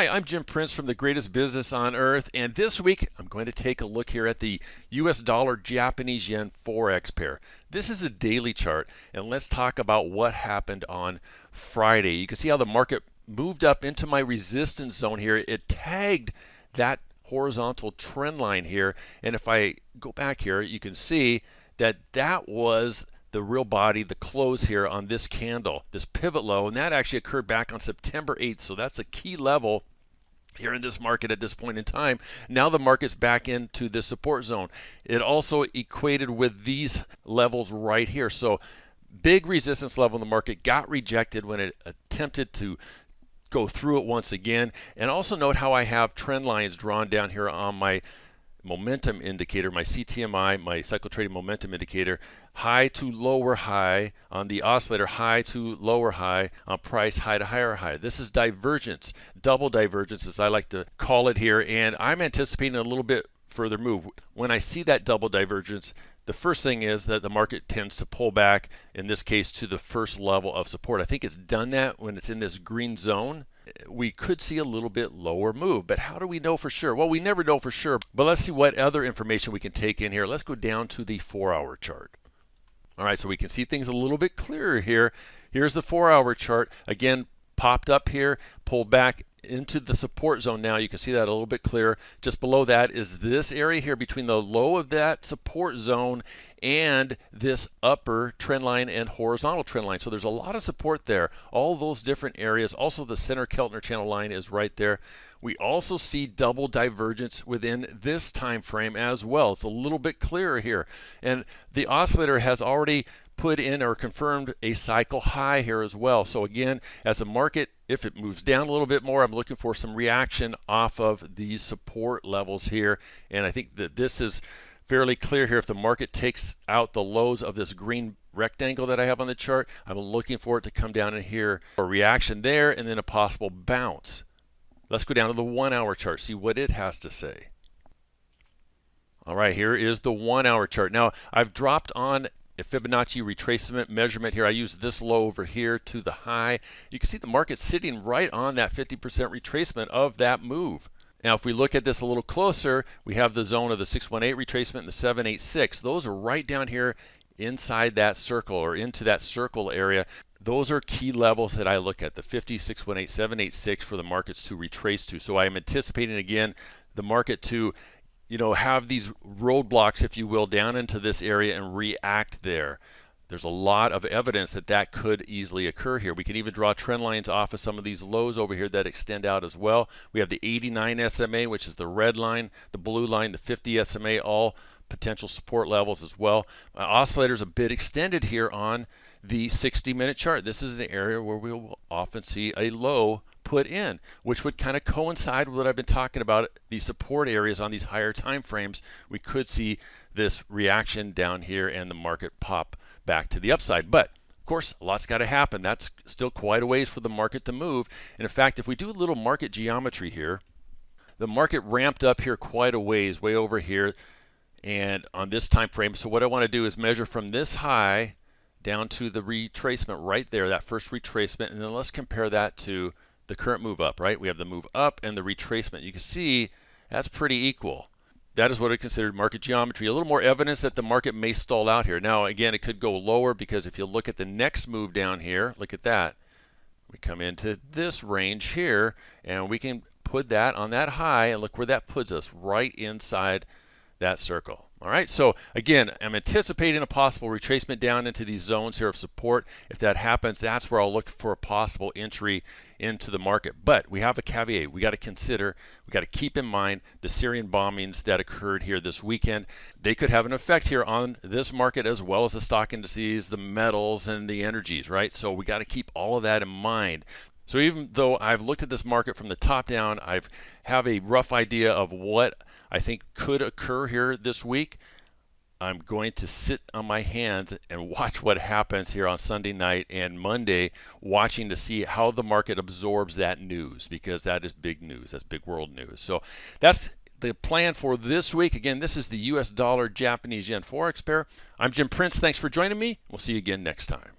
Hi, I'm Jim Prince from the Greatest Business on Earth, and this week I'm going to take a look here at the US dollar Japanese yen forex pair. This is a daily chart, and let's talk about what happened on Friday. You can see how the market moved up into my resistance zone here. It tagged that horizontal trend line here, and if I go back here, you can see that that was the real body, the close here on this candle, this pivot low, and that actually occurred back on September 8th. So that's a key level here in this market at this point in time. Now the market's back into the support zone. It also equated with these levels right here. So big resistance level in the market got rejected when it attempted to go through it once again. And also note how I have trend lines drawn down here on my momentum indicator, my CTMI, my cycle trading momentum indicator, high to lower high on the oscillator, high to lower high on price, high to higher high. This is divergence, double divergence as I like to call it here, and I'm anticipating a little bit further move. When I see that double divergence, the first thing is that the market tends to pull back, in this case to the first level of support. I think it's done that when it's in this green zone. We could see a little bit lower move, but how do we know for sure? Well, we never know for sure, but let's see what other information we can take in here. Let's go down to the 4-hour chart. All right, so we can see things a little bit clearer here. Here's the 4-hour chart. Again, popped up here, pulled back into the support zone. Now you can see that a little bit clearer. Just below that is this area here between the low of that support zone and this upper trend line and horizontal trend line. So there's a lot of support there, all those different areas. Also the center Keltner channel line is right there. We also see double divergence within this time frame as well. It's a little bit clearer here, and the oscillator has already put in or confirmed a cycle high here as well. So again, as the market, if it moves down a little bit more, I'm looking for some reaction off of these support levels here, and I think that this is fairly clear here. If the market takes out the lows of this green rectangle that I have on the chart, I'm looking for it to come down in here, a reaction there, and then a possible bounce. Let's go down to the 1-hour chart, see what it has to say. All right, here is the 1-hour chart. Now, I've dropped on a Fibonacci retracement measurement here. I use this low over here to the high. You can see the market sitting right on that 50% retracement of that move. Now, if we look at this a little closer, we have the zone of the 618 retracement and the 786. Those are right down here inside that circle or into that circle area. Those are key levels that I look at, the 50, 618, 786 for the markets to retrace to. So I am anticipating again the market to, have these roadblocks, if you will, down into this area and react there. There's a lot of evidence that that could easily occur here. We can even draw trend lines off of some of these lows over here that extend out as well. We have the 89 SMA, which is the red line, the blue line, the 50 SMA, all potential support levels as well. My oscillator is a bit extended here on the 60-minute chart. This is an area where we will often see a low put in, which would kind of coincide with what I've been talking about, these support areas on these higher time frames. We could see this reaction down here and the market pop back to the upside. But of course, a lot's got to happen. That's still quite a ways for the market to move. And in fact, if we do a little market geometry here, the market ramped up here quite a ways, way over here and on this time frame. So what I want to do is measure from this high down to the retracement right there, that first retracement, and then let's compare that to the current move up, right? We have the move up and the retracement. You can see that's pretty equal. That is what I considered market geometry. A little more evidence that the market may stall out here. Now, again, it could go lower because if you look at the next move down here, look at that. We come into this range here, and we can put that on that high, and look where that puts us, right inside that circle. All right, so again, I'm anticipating a possible retracement down into these zones here of support. If that happens, that's where I'll look for a possible entry into the market. But we have a caveat. We got to consider, we got to keep in mind the Syrian bombings that occurred here this weekend. They could have an effect here on this market as well as the stock indices, the metals, and the energies, right? So we got to keep all of that in mind. So even though I've looked at this market from the top down, I have a rough idea of what I think could occur here this week. I'm going to sit on my hands and watch what happens here on Sunday night and Monday, watching to see how the market absorbs that news, because that is big news. That's big world news. So that's the plan for this week. Again, this is the US dollar Japanese yen forex pair. I'm Jim Prince. Thanks for joining me. We'll see you again next time.